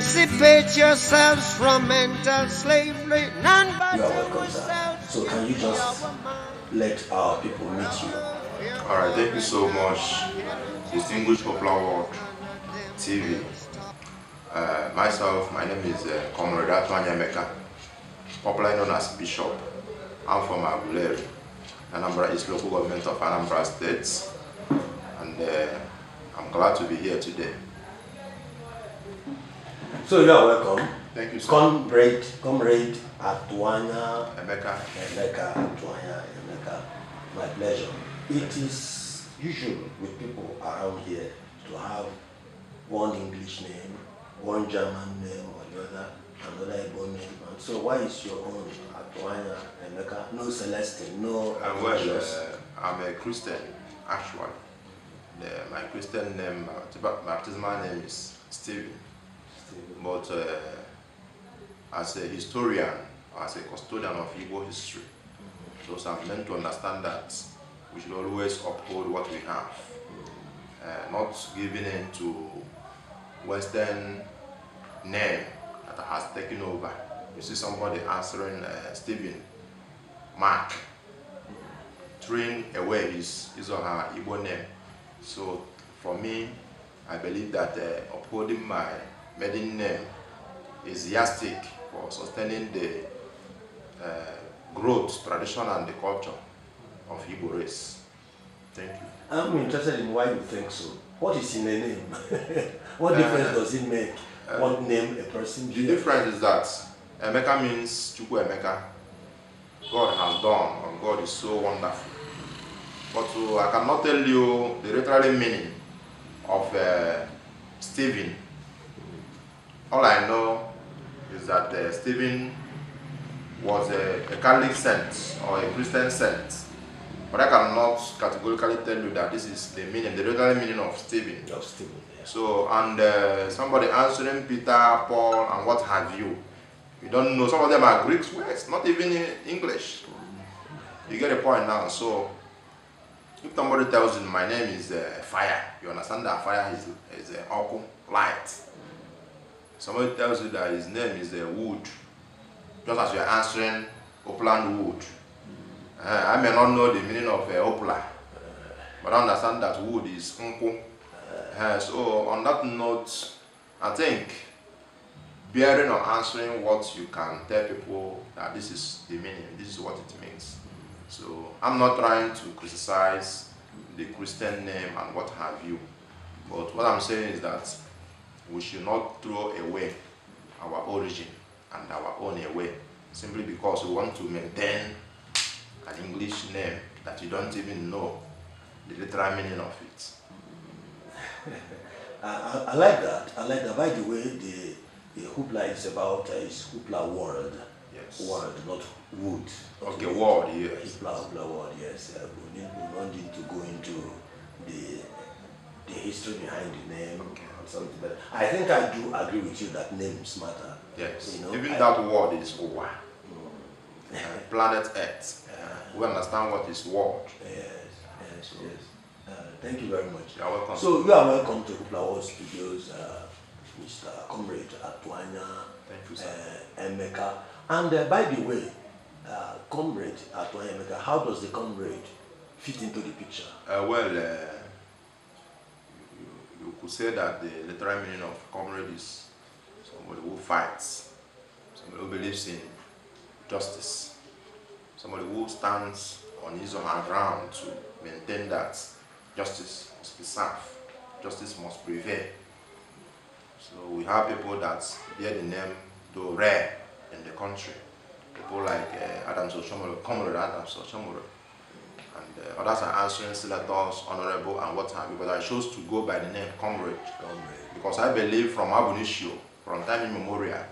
Emancipate yourselves from mental slavery. None but you are welcome, sir. So can you just let our people meet you? All right, thank you so much, distinguished Popular World TV. Myself, my name is Comr Atuanya Emeka, popularly known as Bishop. I'm from Umueri. Anambra is local government of Anambra State, and I'm glad to be here today. So you are welcome. Thank you, sir. Comrade Atuanya Emeka. Atuanya Emeka. My pleasure. It is usual with people around here to have one English name, one German name or the other, another Igbo name. And so why is your own Atuanya Emeka? No Celestine, no I'm a Christian, actually. My Christian name, baptismal name is Stephen. But as a historian, as a custodian of Igbo history, so I'm meant to understand that we should always uphold what we have, not giving in to Western name that has taken over. You see somebody answering Stephen, Mark, throwing away his or her Igbo name. So for me, I believe that upholding my maiden name is yardstick for sustaining the growth, tradition, and the culture of Igbo race. Thank you. I'm interested in why you think so. What is in a name? What difference does it make? What name a person gives? The difference is that Emeka means Chukwu Emeka. God has done, and God is so wonderful. But I cannot tell you the literary meaning of Stephen. All I know is that Stephen was a Catholic saint or a Christian saint. But I cannot categorically tell you that this is the meaning, the literal meaning of Stephen. Of Stephen, yeah. So, and somebody answering Peter, Paul, and what have you. You don't know, some of them are Greek words, not even in English. You get the point now. So, if somebody tells you my name is fire, you understand that fire is oku, light. Somebody tells you that his name is wood, just as you are answering upland wood. I may not know the meaning of opla, but I understand that wood is unku. So on that note, I think bearing or answering what you can tell people that this is the meaning, this is what it means. So I'm not trying to criticize the Christian name and what have you, but what I'm saying is that we should not throw away our origin and our own away simply because we want to maintain an English name that you don't even know the literal meaning of it. I like that. I like that. By the way, the hoopla is about is hoopla word. Yes. Word, not wood. Okay, word, yes. Hoopla word, yes. We don't need to go into the history behind the name. Okay. And something, but I think I do agree with you that names matter. Yes. You know, even that word is Owa. Planet Earth. We understand what is word. Yes. Thank you very much. You are welcome. So you are welcome to Hoopla World Studios, Mr. Comrade Atuanya. Thank you, sir. Emeka. And by the way, Comrade Atuanya Emeka, how does the comrade fit into the picture? You could say that the literal meaning of comrade is somebody who fights, somebody who believes in justice, somebody who stands on his or her ground to maintain that justice must be served, justice must prevail. So we have people that bear the name, though rare in the country, people like Comrade Adams Oshomole, and others are answering senators, honorable, and what have you, but I chose to go by the name Comrade, because I believe from Abunishio, from time immemorial,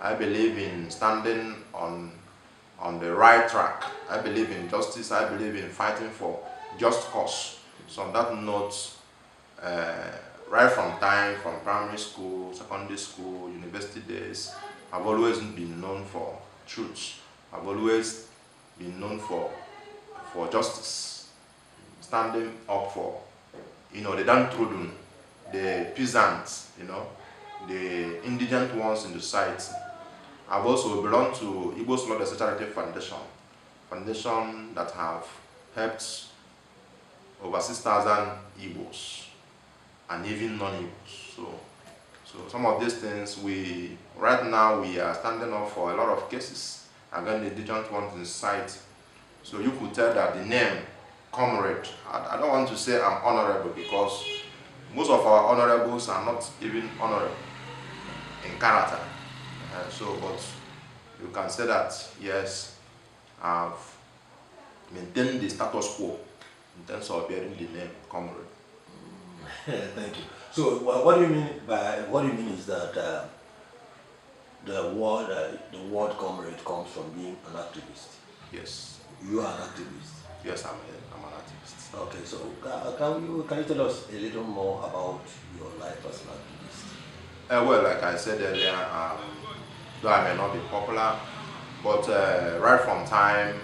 I believe in standing on the right track. I believe in justice. I believe in fighting for just cause. So on that note, right from primary school, secondary school, university days, I've always been known for truth. I've always been known for justice, standing up for, the downtrodden, the peasants, the indigent ones in the society. I've also belonged to Igbo's Lord Charity Foundation that have helped over 6,000 Igbos and even non-Igbos. So some of these things, right now we are standing up for a lot of cases against the indigent ones in society. So you could tell that the name Comrade, I don't want to say I'm honorable, because most of our honorables are not even honorable in character. But you can say that, yes, I've maintained the status quo in terms of bearing the name Comrade. Thank you. So what do you mean is that the word comrade comes from being an activist? Yes. You are an activist? Yes, I'm an activist. Okay, so can you tell us a little more about your life as an activist? Well, like I said earlier, though I may not be popular, but right from time,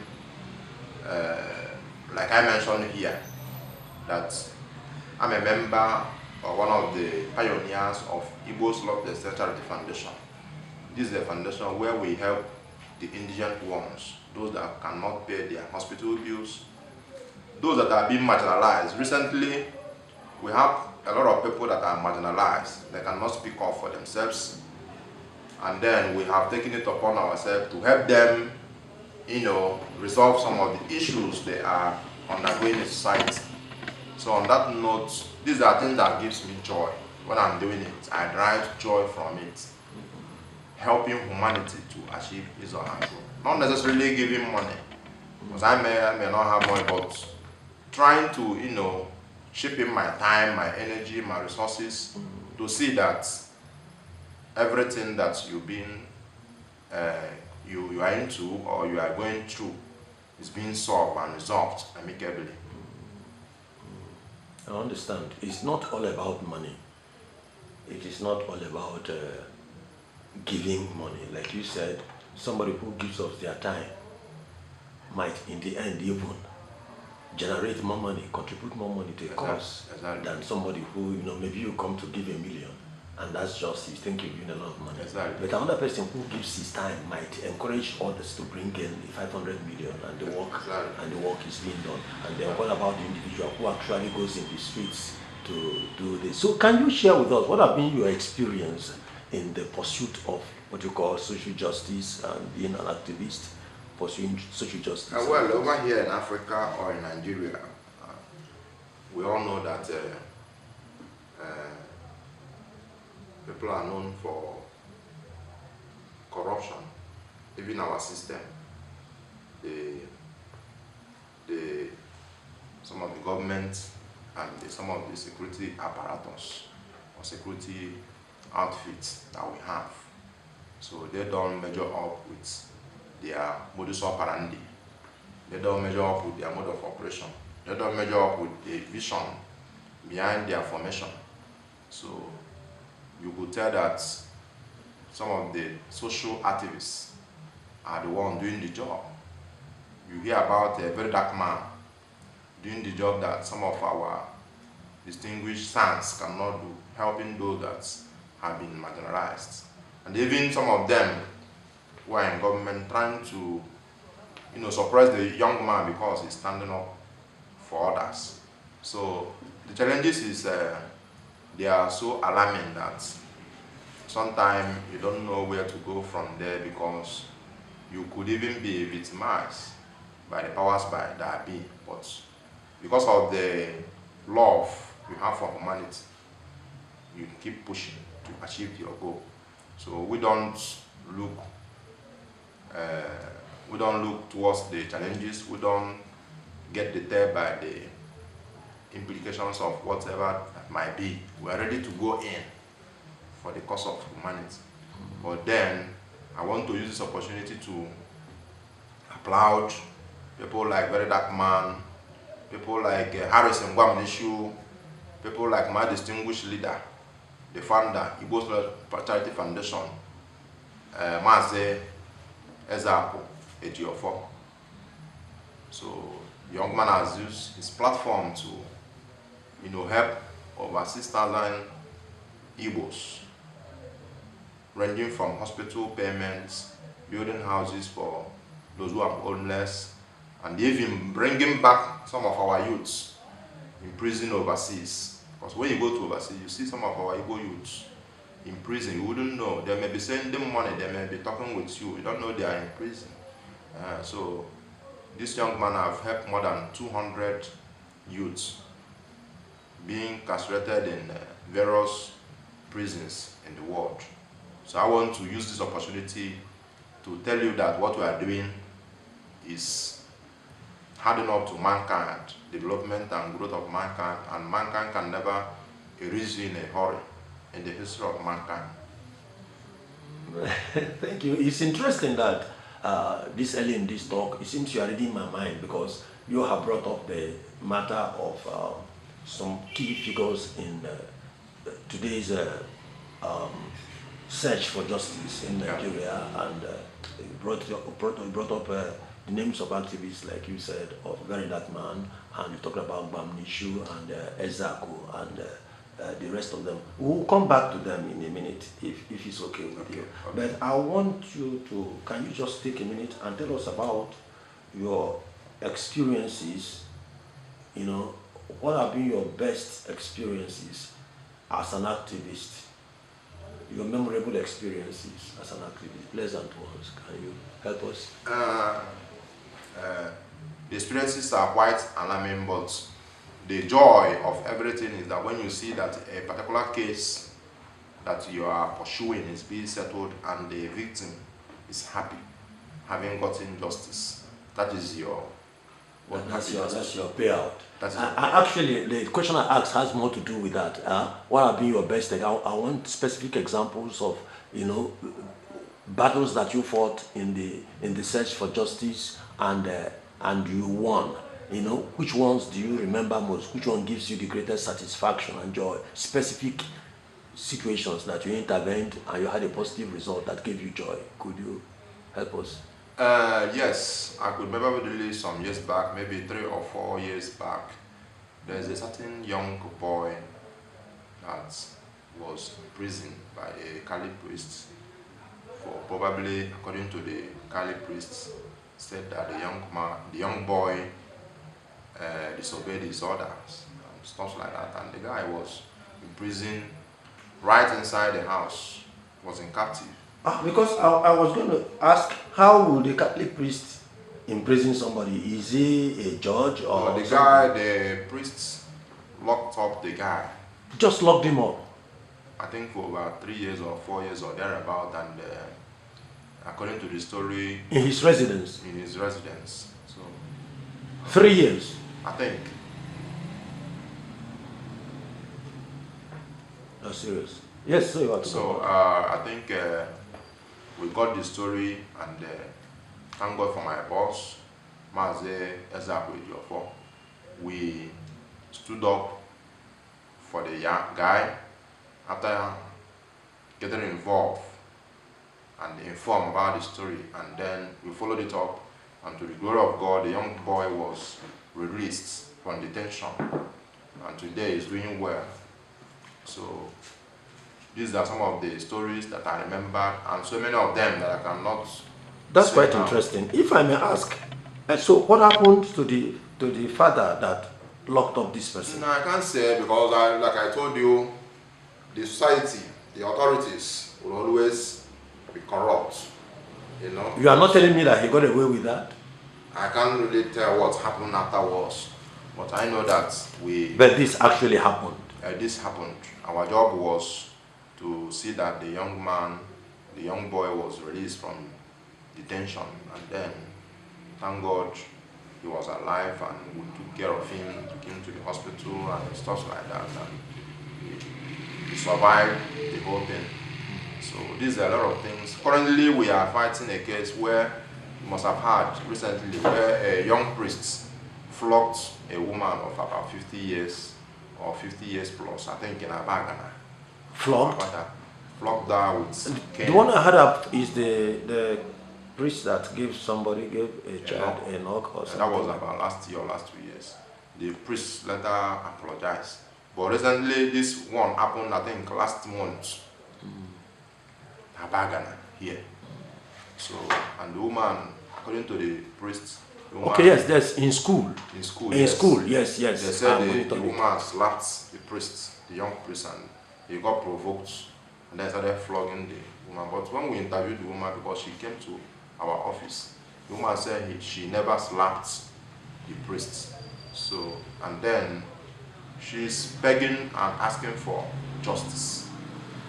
like I mentioned here, that I'm a member or one of the pioneers of Igbo's Love Charity Foundation. This is a foundation where we help the indigent ones, those that cannot pay their hospital bills, those that are being marginalized. Recently, we have a lot of people that are marginalized. They cannot speak up for themselves. And then we have taken it upon ourselves to help them, resolve some of the issues they are undergoing in society. So on that note, these are things that gives me joy. When I'm doing it, I derive joy from it. Helping humanity to achieve his or her goal. Not necessarily giving money, because I may not have money, but trying to, chip in my time, my energy, my resources to see that everything that you are into or you are going through is being solved and resolved amicably. I understand. It's not all about money. It is not all about giving money. Like you said, somebody who gives us their time might in the end even generate more money, contribute more money to a cause than somebody who, maybe you come to give $1 million and that's just, you think you're doing a lot of money. Exactly. But another person who gives his time might encourage others to bring in 500 million and the work is being done. And then what about the individual who actually goes in the streets to do this? So can you share with us what have been your experience in the pursuit of what you call social justice and being an activist pursuing social justice? Well, over here in Africa or in Nigeria, we all know that people are known for corruption, even our system. Some of the government and some of the security apparatus or security outfits that we have. So they don't measure up with their modus operandi. They don't measure up with their mode of operation. They don't measure up with the vision behind their formation. So you could tell that some of the social activists are the ones doing the job. You hear about a very dark man doing the job that some of our distinguished sons cannot do, helping those that have been marginalized. And even some of them who are in government trying to suppress the young man because he's standing up for others. So the challenges is they are so alarming that sometimes you don't know where to go from there, because you could even be victimized by the powers that be. But because of the love you have for humanity, you keep pushing to achieve your goal. So we don't look towards the challenges. We don't get deterred by the implications of whatever that might be. We are ready to go in for the cause of humanity. But then I want to use this opportunity to applaud people like Very Dark Man, people like Harrison Gwamnishu, people like my distinguished leader, the founder, Igbo's Love Charity Foundation, Maze Ezeaku Ejiofor. So the young man has used his platform to help over 6,000 Igbos ranging from hospital payments, building houses for those who are homeless, and even bringing back some of our youths in prison overseas. Because when you go to overseas, you see some of our Igbo youths in prison. You wouldn't know. They may be sending money, they may be talking with you. You don't know they are in prison. So this young man have helped more than 200 youths being castrated in various prisons in the world. So I want to use this opportunity to tell you that what we are doing is adding up to mankind, development and growth of mankind, and mankind can never erase you in a hurry in the history of mankind. Thank you. It's interesting that this early in this talk, it seems you are reading my mind, because you have brought up the matter of some key figures in today's search for justice in Nigeria, and you brought up the names of activists, like you said, of Very That Man, and you talked about Bamnishu and Ezaku and the rest of them. We'll come back to them in a minute if it's okay with you. But I want you to, can you just take a minute and tell us about your experiences, you know, what have been your best experiences as an activist, your memorable experiences as an activist, pleasant ones. Can you help us? The experiences are quite alarming, but the joy of everything is that when you see that a particular case that you are pursuing is being settled and the victim is happy, having gotten justice, that is your that's your payout. That's actually, the question I asked has more to do with that. What have been your best? I want specific examples of, you know, battles that you fought in the search for justice and you won. You know, which ones do you remember most? Which one gives you the greatest satisfaction and joy? Specific situations that you intervened and you had a positive result that gave you joy. Could you help us? Yes, I could remember vividly some years back, maybe 3 or 4 years back. There's a certain young boy that was imprisoned by a Kali priest for probably, according to the Kali priest, said that the young boy disobeyed his orders and stuff like that, and the guy was imprisoned right inside the house, was in captive. Because I was going to ask, how will the Catholic priest imprison somebody? Is he a judge or the priest locked up the guy. Just locked him up? I think for about 3 years or 4 years or thereabout, and according to the story, in his residence? In his residence. So 3 years? I think. That's serious. Yes, so you are. So I think we got the story, and thank God for my boss, Maze Ezaku. We stood up for the young guy after getting involved and informed about the story, and then we followed it up, and to the glory of God, the young boy was released from detention, and today is doing well. So these are some of the stories that I remember, and so many of them that I cannot. That's quite interesting. If I may ask, so what happened to the father that locked up this person? No, I can't say, because like I told you, the society, the authorities will always be corrupt. You know. You are not telling me that he got away with that? I can't really tell what happened afterwards, but I know that But this actually happened. This happened. Our job was to see that the young boy was released from detention, and then thank God he was alive, and we took care of him, took him to the hospital and stuff like that, and he survived the whole thing. So these are a lot of things. Currently we are fighting a case where you must have heard recently, where a young priest flogged a woman of about 50 years or 50 years plus, I think in Abagana. Flogged? Flogged her with cane. The one I heard up is the priest that gave a child a knock or something. That was about last year or last 2 years. The priest later apologized. But recently this one happened, I think last month. Habagana here. So, and the woman, according to the priest, the woman, okay, yes, that's in school. In school, in yes. school, yes, yes. They said the woman slapped the priest, the young priest, and he got provoked, and then started flogging the woman. But when we interviewed the woman, because she came to our office, the woman said she never slapped the priest. So, and then she's begging and asking for justice,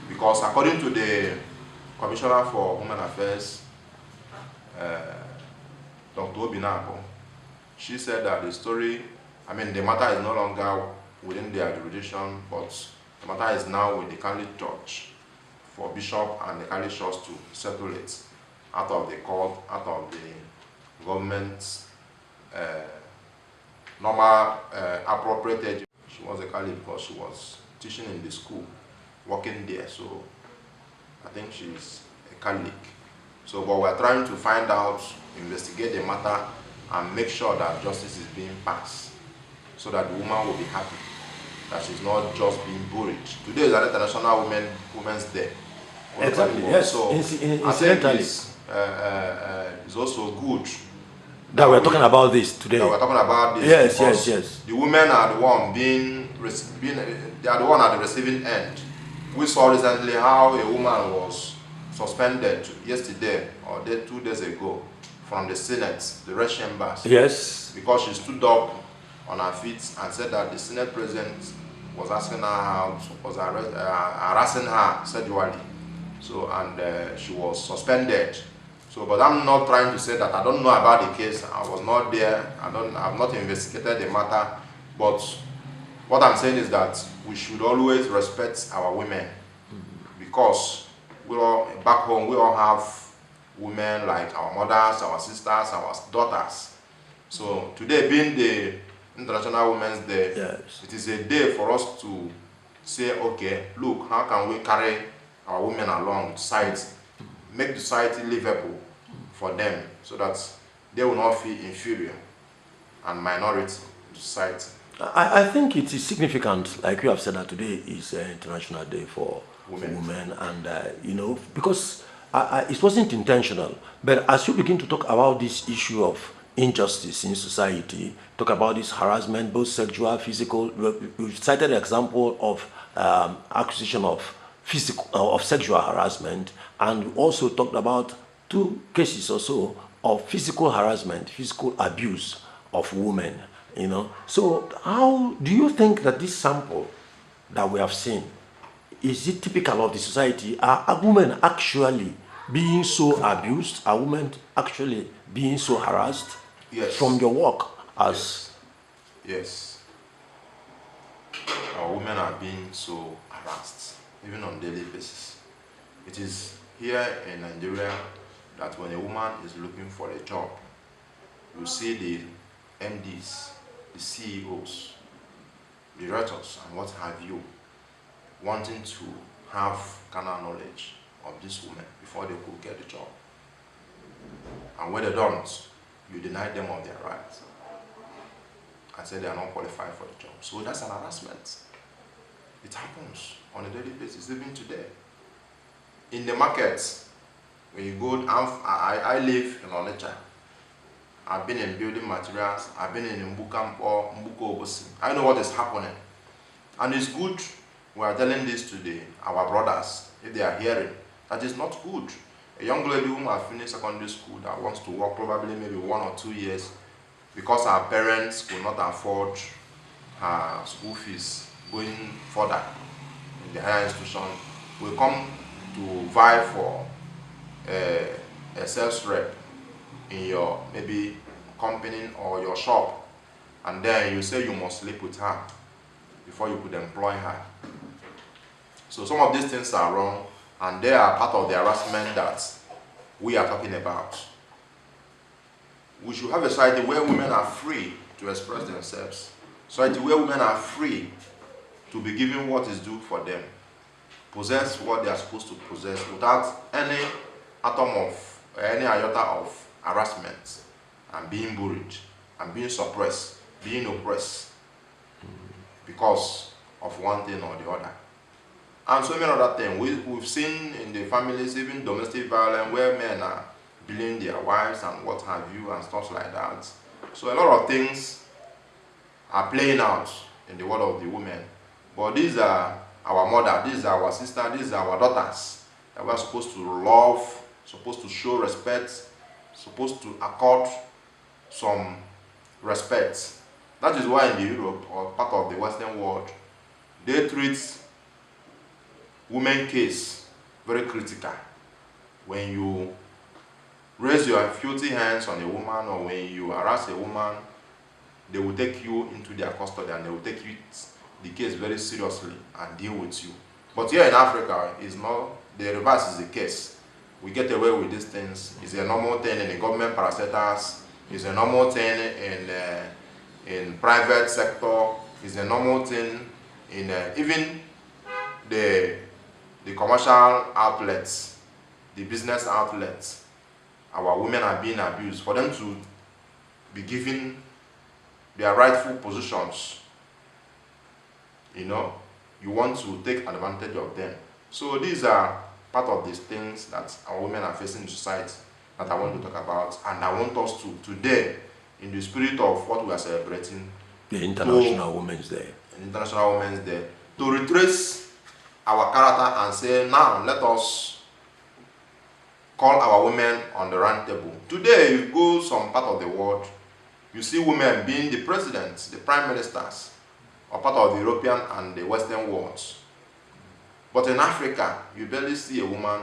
because according to the Commissioner for Human Affairs, Dr. Obinabo, she said that the story, I mean, the matter is no longer within their jurisdiction, but the matter is now with the Catholic Church for Bishop and the Catholic Church to settle it out of the court, out of the government's normal appropriated. She was a Catholic because she was teaching in the school, working there, so I think she's a Catholic. So, but we're trying to find out, investigate the matter, and make sure that justice is being passed, so that the woman will be happy, that she's not just being bullied. Today is an International Women's Day. Exactly, yes. So I think it's also good that we're talking about this today. That we're talking about this. Yes, yes, yes. The women are the one they are the one at the receiving end. We saw recently how a woman was suspended yesterday or 2 days ago from the Senate, the red chambers. Yes. Because she stood up on her feet and said that the Senate president was asking her out, was harassing her sexually. So, and she was suspended. So, but I'm not trying to say that I don't know about the case. I was not there. I've not investigated the matter. But what I'm saying is that we should always respect our women, because we all back home, we all have women like our mothers, our sisters, our daughters. So today being the International Women's Day, yes, it is a day for us to say, okay, look, how can we carry our women along society, make society livable for them, so that they will not feel inferior and minority to society. I think it is significant, like you have said, that today is an International Day for women, and you know, because it wasn't intentional, but as you begin to talk about this issue of injustice in society, talk about this harassment, both sexual, physical, we've cited an example of accusation of sexual harassment, and we also talked about 2 cases or so of physical harassment, physical abuse of women, you know. So how do you think that this sample that we have seen, is it typical of the society? Are women actually being so abused? Are women actually being so harassed? Yes. From your work as... Yes. Our women are being so harassed, even on a daily basis. It is here in Nigeria that when a woman is looking for a job, you see the MDs, the CEOs, the directors, and what have you, wanting to have carnal knowledge of these women before they could get the job. And when they don't, you deny them of their rights and say they are not qualified for the job. So that's an harassment. It happens on a daily basis, even today. In the markets, when you go, I live in Onitsha. I've been in building materials, I've been in Mbuko Obosi. I know what is happening. And it's good we are telling this to our brothers, if they are hearing, that is not good. A young lady who has finished secondary school that wants to work probably maybe 1 or 2 years, because her parents could not afford her school fees going further in the higher institution, will come to vie for a sales rep in your maybe company or your shop, and then you say you must sleep with her before you could employ her. So some of these things are wrong, and they are part of the harassment that we are talking about. We should have a society where women are free to express themselves. Society where women are free to be given what is due for them, possess what they are supposed to possess without any atom of, any iota of harassment and being bullied and being suppressed, being oppressed because of one thing or the other. and so many other things. We've seen in the families, even domestic violence, where men are beating their wives and what have you and stuff like that. So a lot of things are playing out in the world of the women. But these are our mother, these are our sister, these are our daughters that we're supposed to love, supposed to show respect, supposed to accord some respect. That is why in the Europe or part of the Western world, they treat women case very critical. When you raise your filthy hands on a woman or when you harass a woman, they will take you into their custody and they will take the case very seriously and deal with you. But here in Africa, it's not, the reverse is the case. We get away with these things. It's a normal thing in the government parastatals. It's a normal thing in private sector. It's a normal thing in even the commercial outlets, the business outlets. Our women are being abused. For them to be given their rightful positions, you know, you want to take advantage of them. So these are part of these things that our women are facing in society that I want to talk about, and I want us to today, in the spirit of what we are celebrating, the International Women's Day. International Women's Day, to retrace our character and say, now let us call our women on the round table. Today, you go some part of the world, you see women being the presidents, the prime ministers, or part of the European and the Western worlds. But in Africa, you barely see a woman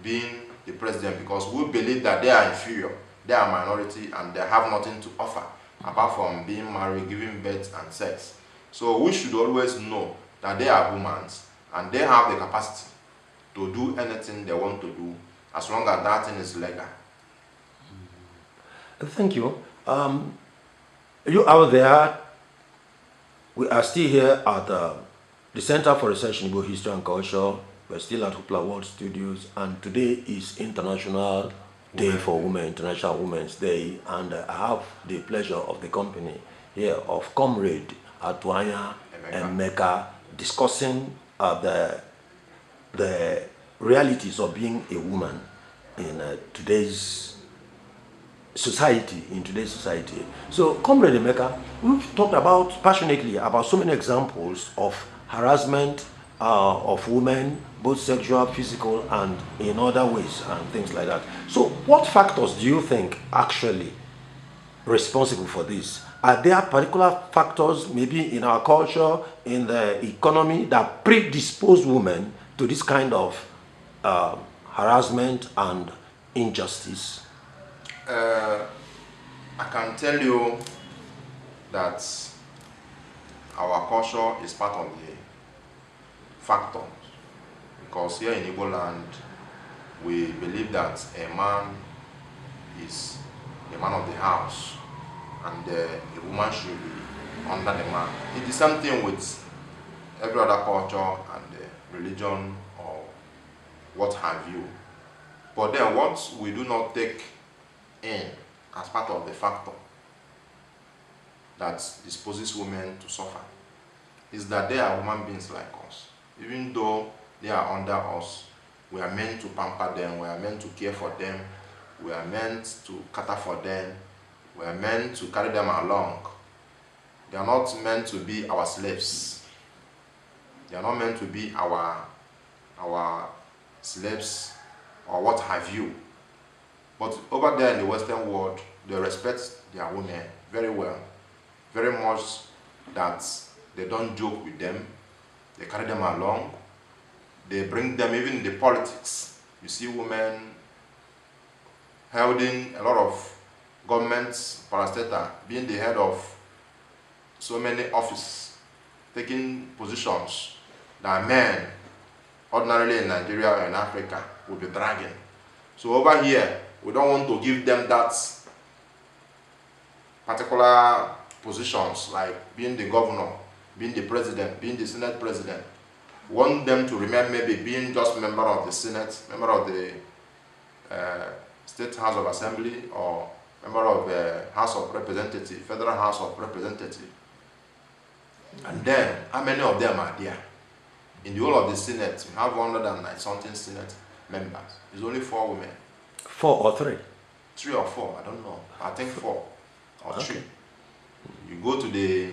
being the president because we believe that they are inferior, they are minority, and they have nothing to offer apart from being married, giving birth, and sex. So we should always know that they are women and they have the capacity to do anything they want to do as long as that thing is legal. Thank you. You out there, we are still here at the Center for Research in Igbo History and Culture. We're still at Hoopla World Studios, and today is International Day for Women, International Women's Day, and I have the pleasure of the company here of Comrade Atuanya Emeka discussing the realities of being a woman in today's society. So, Comrade Emeka, we've talked about passionately about so many examples of harassment of women, both sexual, physical, and in other ways and things like that. So, what factors do you think actually responsible for this? Are there particular factors, maybe in our culture, in the economy, that predispose women to this kind of harassment and injustice? I can tell you that our culture is part of the factors, because here in Igbo land, we believe that a man is the man of the house and a woman should be under the man. It is something with every other culture and religion or what have you. But then what we do not take in as part of the factor that disposes women to suffer is that they are human beings like us. Even though they are under us, we are meant to pamper them, we are meant to care for them, we are meant to cater for them, we are meant to carry them along. They are not meant to be our slaves. They are not meant to be our slaves or what have you. But over there in the Western world, they respect their women very well, very much that they don't joke with them, they carry them along, they bring them even in the politics. You see women holding a lot of government parastatal, being the head of so many offices, taking positions that men ordinarily in Nigeria or in Africa would be dragging. So over here, we don't want to give them that particular positions like being the governor, being the president, being the Senate president. We want them to remain maybe being just member of the Senate, member of the State House of Assembly, or member of the House of Representatives, Federal House of Representatives. And then, how many of them are there? In the whole of the Senate, we have 109 something Senate members. There's only 4 women. 4 or 3? 3 or 4, I don't know. I think 4 or 3. Okay. You go to the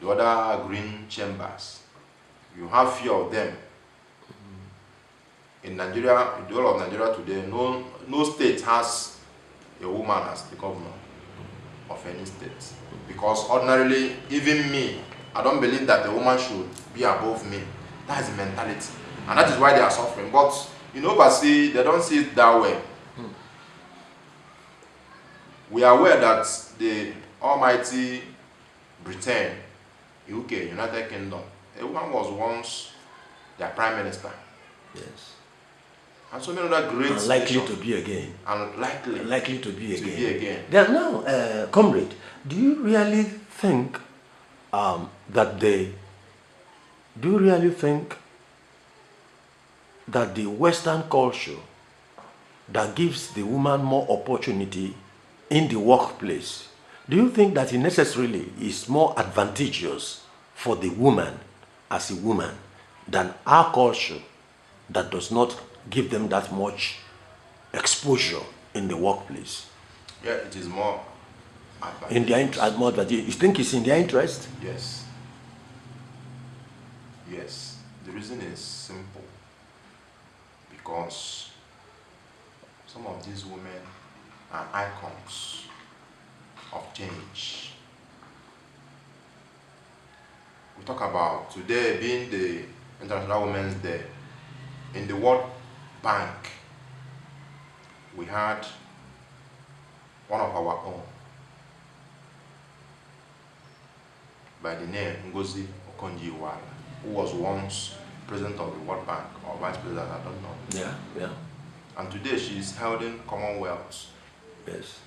other green chambers, you have few of them. In Nigeria, in the whole of Nigeria today, no state has a woman as the governor of any state. Because ordinarily, even me, I don't believe that a woman should be above me. That is the mentality. And that is why they are suffering. But in overseas, they don't see it that way. We are aware that the almighty Britain, UK, United Kingdom, a woman was once their prime minister. Yes. And so many other great Unlikely nations. to be again. Unlikely to be again. To be again. Then now, comrade, do you really think that the Western culture that gives the woman more opportunity in the workplace, do you think that it necessarily is more advantageous for the woman as a woman than our culture that does not give them that much exposure in the workplace? Yeah, it is more advantageous. In their interest, more advantageous. You think it's in their interest? Yes. Yes. The reason is simple. Because some of these women are icons of change. We talk about today being the International Women's Day. In the World Bank, we had one of our own by the name Ngozi Okonjo-Iweala, who was once president of the World Bank or vice president, I don't know. Yeah, yeah. And today she is holding Commonwealth. Yes.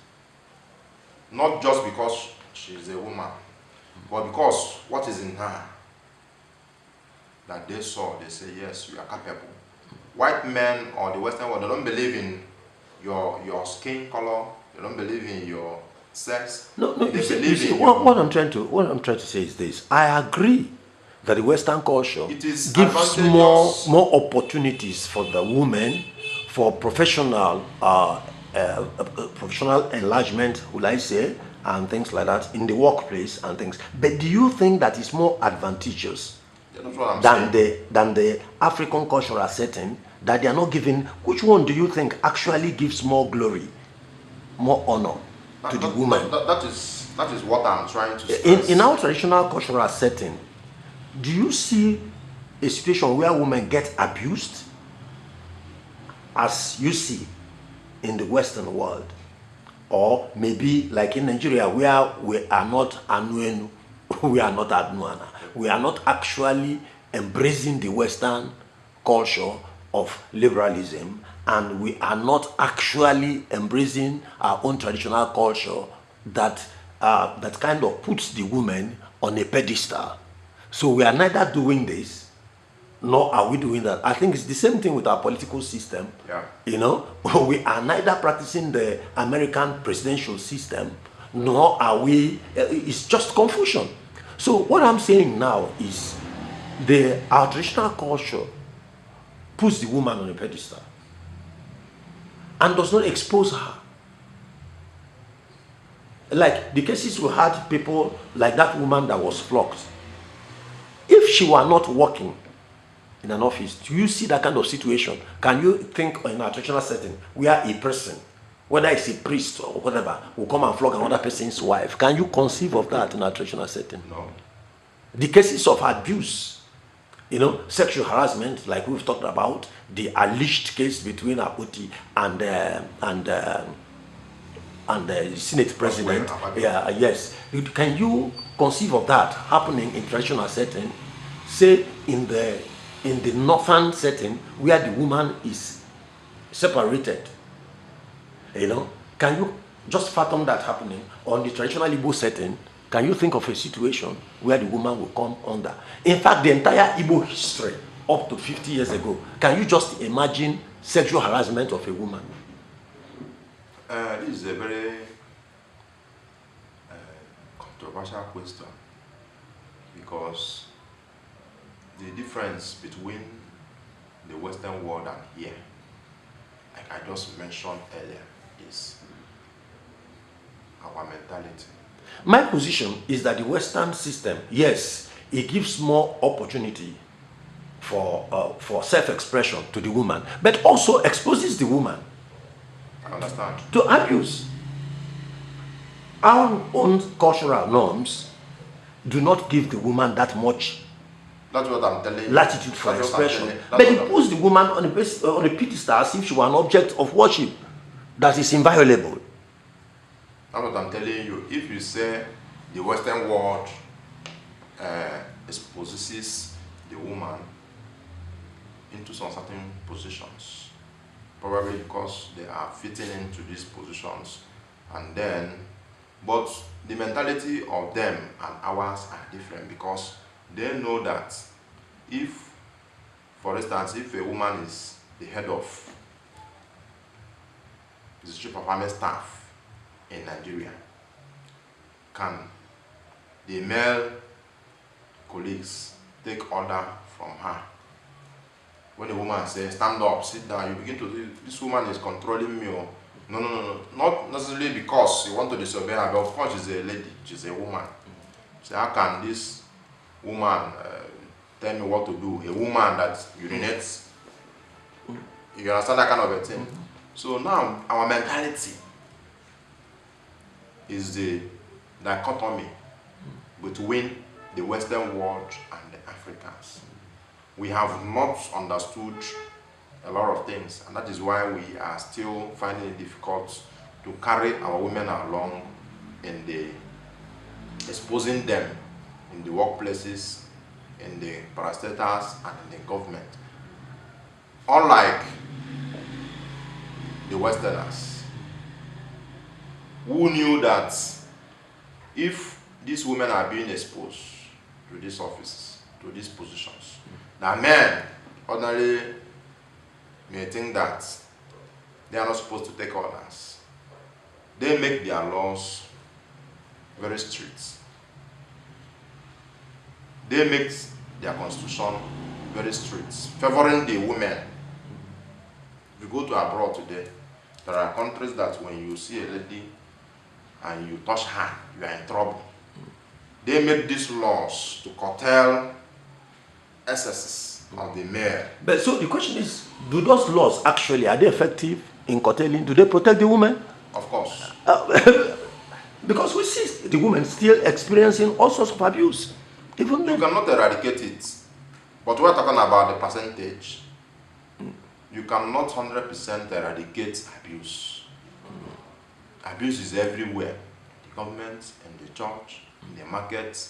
Not just because she is a woman, but because what is in her that they saw, they say, yes, we are capable. White men or the Western world, they don't believe in your skin color, they don't believe in your sex. No, they you see, what I'm trying to say is this. I agree that the Western culture gives more opportunities for the women for professional enlargement, will I say, and things like that in the workplace and things. But do you think that it's more advantageous than the African cultural setting that they are not giving? Which one do you think actually gives more glory, more honor to the woman? That is what I'm trying to stress. In our traditional cultural setting, do you see a situation where women get abused as you see in the Western world? Or maybe like in Nigeria, where we are not Anuenu, we are not Aduana, we are not actually embracing the Western culture of liberalism, and we are not actually embracing our own traditional culture that that kind of puts the woman on a pedestal. So we are neither doing this, nor are we doing that. I think it's the same thing with our political system. Yeah. You know, we are neither practicing the American presidential system, nor are we, it's just confusion. So what I'm saying now is our traditional culture puts the woman on a pedestal and does not expose her. Like the cases we had, people like that woman that was flogged. If she were not working in an office, do you see that kind of situation? Can you think in a traditional setting where a person, whether it's a priest or whatever, will come and flog another person's wife? Can you conceive of that in a traditional setting? No. The cases of abuse, you know, sexual harassment, like we've talked about, the alleged case between Apoti and the Senate president. Yeah, yes. Can you conceive of that happening in traditional setting? Say in the northern setting where the woman is separated. You know, can you just fathom that happening? On the traditional Igbo setting, can you think of a situation where the woman will come under? In fact, the entire Igbo history up to 50 years ago, can you just imagine sexual harassment of a woman? This is a very controversial question, because the difference between the Western world and here, like I just mentioned earlier, is our mentality. My position is that the Western system, yes, it gives more opportunity for self-expression to the woman, but also exposes the woman I understand. to abuse. Our own cultural norms do not give the woman that much That's what I'm telling you. latitude for That's what I'm expression. telling you. But it puts the woman on a pedestal as if she were an object of worship that is inviolable. That's what I'm telling you. If you say the Western world exposes the woman into some certain positions, probably because they are fitting into these positions, and then, but the mentality of them and ours are different, because they know that if, for instance, if a woman is the head of the chief of army staff in Nigeria, can the male colleagues take order from her? When a woman says, stand up, sit down, you begin to say, this woman is controlling me. Or, no. Not necessarily because you want to disobey her, but of course she's a lady, she's a woman. So how can this woman tell me what to do? A woman that urinates, you understand that kind of a thing? So now our mentality is the dichotomy between the Western world and the Africans. We have not understood a lot of things, and that is why we are still finding it difficult to carry our women along in the exposing them in the workplaces, in the parastatals, and in the government. Unlike the Westerners, who knew that if these women are being exposed to these offices, to these positions, that men ordinarily may think that they are not supposed to take orders. They make their laws very strict. They make their constitution very strict, favoring the women. If you go to abroad today, there are countries that when you see a lady and you touch her, you are in trouble. They make these laws to curtail excesses of the male. But so the question is, do those laws actually, are they effective in curtailing? Do they protect the woman? Of course. Because we see the women still experiencing all sorts of abuse. Even You then. cannot eradicate it. But we're talking about the percentage. You cannot 100% eradicate abuse. Abuse is everywhere. In the government, in the church, in the market,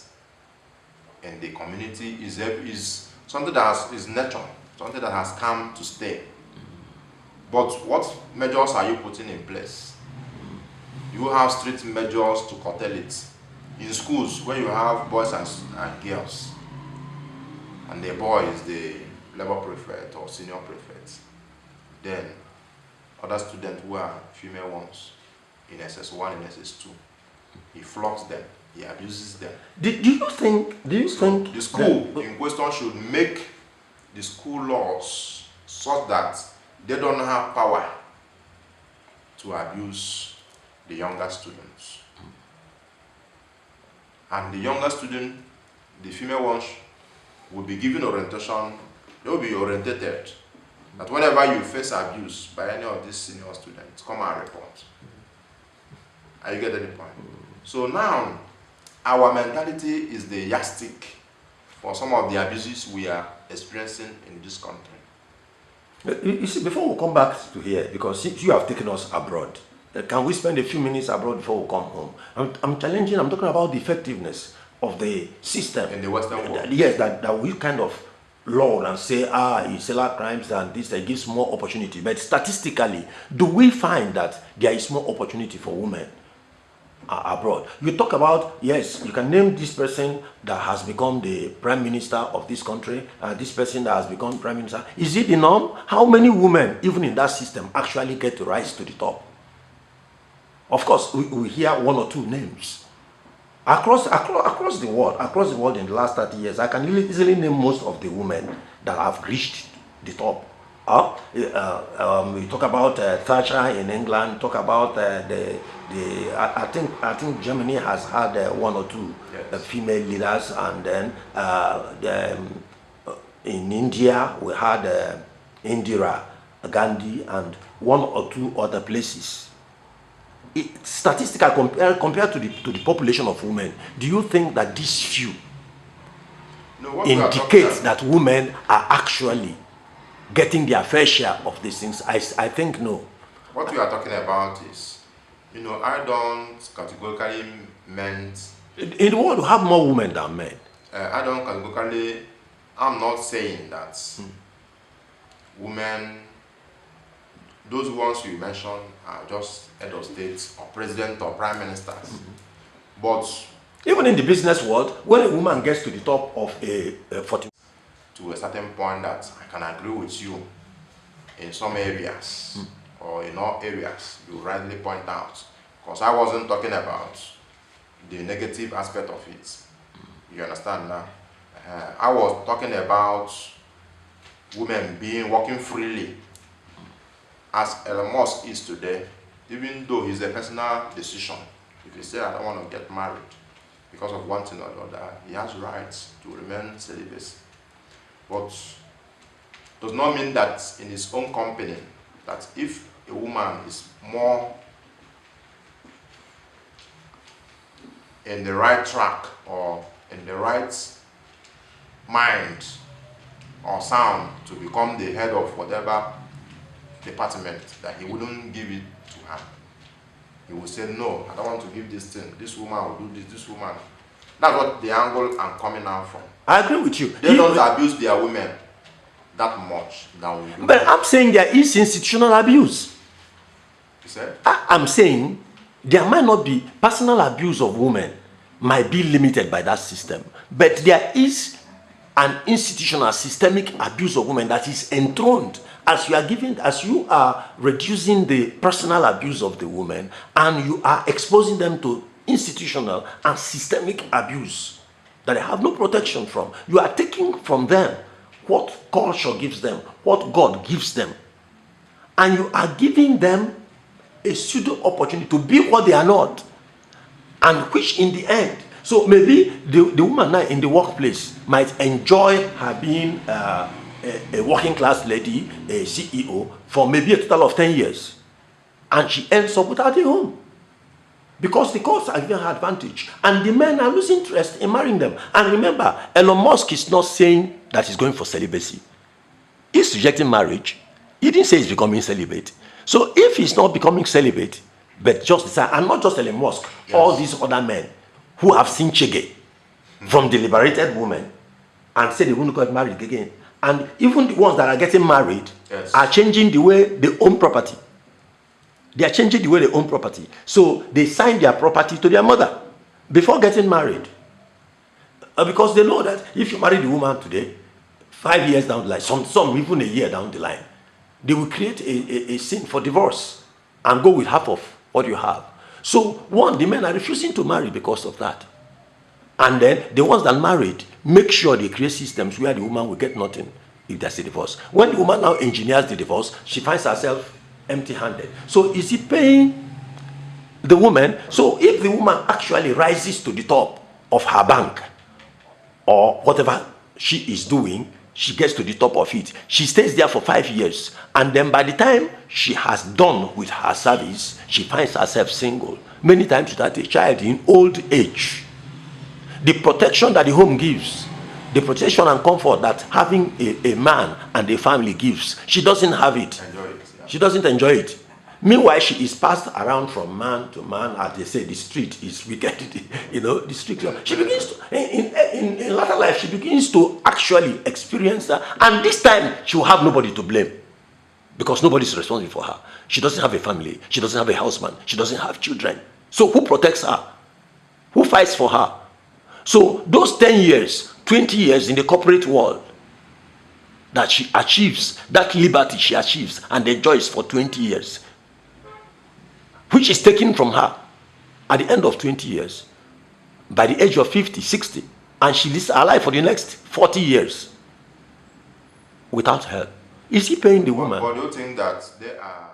in the community, is something that is nature, something that has come to stay. But what measures are you putting in place? You have strict measures to curtail it. In schools, when you have boys and girls, and the boy is the labor prefect or senior prefect, then other students who are female ones in SS1 and SS2, he flogs them, he abuses them. Do you think the school in question should make the school laws such that they don't have power to abuse the younger students? And the younger student, the female ones, will be given orientation. They will be orientated that whenever you face abuse by any of these senior students, come and report. Are you getting the point? So now, our mentality is the yardstick for some of the abuses we are experiencing in this country. You see, before we come back to here, because you have taken us abroad, can we spend a few minutes abroad before we come home? I'm challenging, I'm talking about the effectiveness of the system. In the Western world. Yes, that we kind of laud and say, it's a lot of crimes and this, that gives more opportunity. But statistically, do we find that there is more opportunity for women abroad? You talk about, yes, you can name this person that has become the prime minister of this country, this person that has become prime minister. Is it the norm? How many women, even in that system, actually get to rise to the top? Of course, we hear one or two names. Across the world in the last 30 years, I can easily name most of the women that have reached the top. We talk about Thatcher in England. Talk about I think Germany has had one or two female leaders, and then in India we had Indira Gandhi and one or two other places. Statistically, compared to the population of women, do you think that these few indicate that women are actually getting their fair share of these things? I think no. What we are talking about is, I don't categorically meant... In the world, we have more women than men. I don't categorically... I'm not saying that women, those ones you mentioned, are just head of states or president or prime ministers. But even in the business world, when a woman gets to the top of a 40, to a certain point, that I can agree with you in some areas or in all areas you rightly point out, because I wasn't talking about the negative aspect of it. You understand now? I was talking about women working freely, as Elon Musk is today, even though it's a personal decision. If he says, I don't want to get married because of one thing or the other, he has rights to remain celibate. But does not mean that in his own company, that if a woman is more in the right track or in the right mind or sound to become the head of whatever department, that he wouldn't give it to her. He would say, no, I don't want to give this thing. This woman will do this, this woman. That's what the angle I'm coming out from. I agree with you. They don't abuse their women that much than we do. But I'm saying there is institutional abuse. You said? I'm saying there might not be personal abuse of women, might be limited by that system, but there is an institutional systemic abuse of women that is enthroned as you are reducing the personal abuse of the women, and you are exposing them to institutional and systemic abuse that they have no protection from. You are taking from them what culture gives them, what God gives them, and you are giving them a pseudo opportunity to be what they are not, and which in the end, so maybe the woman now in the workplace might enjoy her being a working class lady, a CEO, for maybe a total of 10 years, and she ends up without a home because the courts are giving her advantage, and the men are losing interest in marrying them. And remember, Elon Musk is not saying that he's going for celibacy. He's rejecting marriage. He didn't say he's becoming celibate. So if he's not becoming celibate, but just decide, and not just Elon Musk, yes, all these other men who have seen Chege from the liberated women and say they won't get married again, and even the ones that are getting married, yes, are changing the way they own property. They are changing the way they own property. So they sign their property to their mother before getting married. Because they know that if you marry the woman today, 5 years down the line, some even a year down the line, they will create a sin for divorce and go with half of what you have. So one, the men are refusing to marry because of that. And then the ones that married make sure they create systems where the woman will get nothing if there's a divorce. When the woman now engineers the divorce, she finds herself empty-handed. So is he paying the woman? So if the woman actually rises to the top of her bank or whatever she is doing, she gets to the top of it. She stays there for 5 years. And then by the time she has done with her service, she finds herself single. Many times without a child in old age. The protection that the home gives, the protection and comfort that having a man and a family gives, she doesn't have it. She doesn't enjoy it. Meanwhile, she is passed around from man to man. As they say, the street is wicked. The street. She begins to, in latter life, she begins to actually experience that. And this time, she will have nobody to blame. Because nobody is responsible for her. She doesn't have a family. She doesn't have a husband. She doesn't have children. So who protects her? Who fights for her? So those 10 years, 20 years in the corporate world, that she achieves, that liberty she achieves and enjoys for 20 years, which is taken from her at the end of 20 years, by the age of 50, 60, and she lives her life for the next 40 years without help. Is he paying the woman? But do you think that they are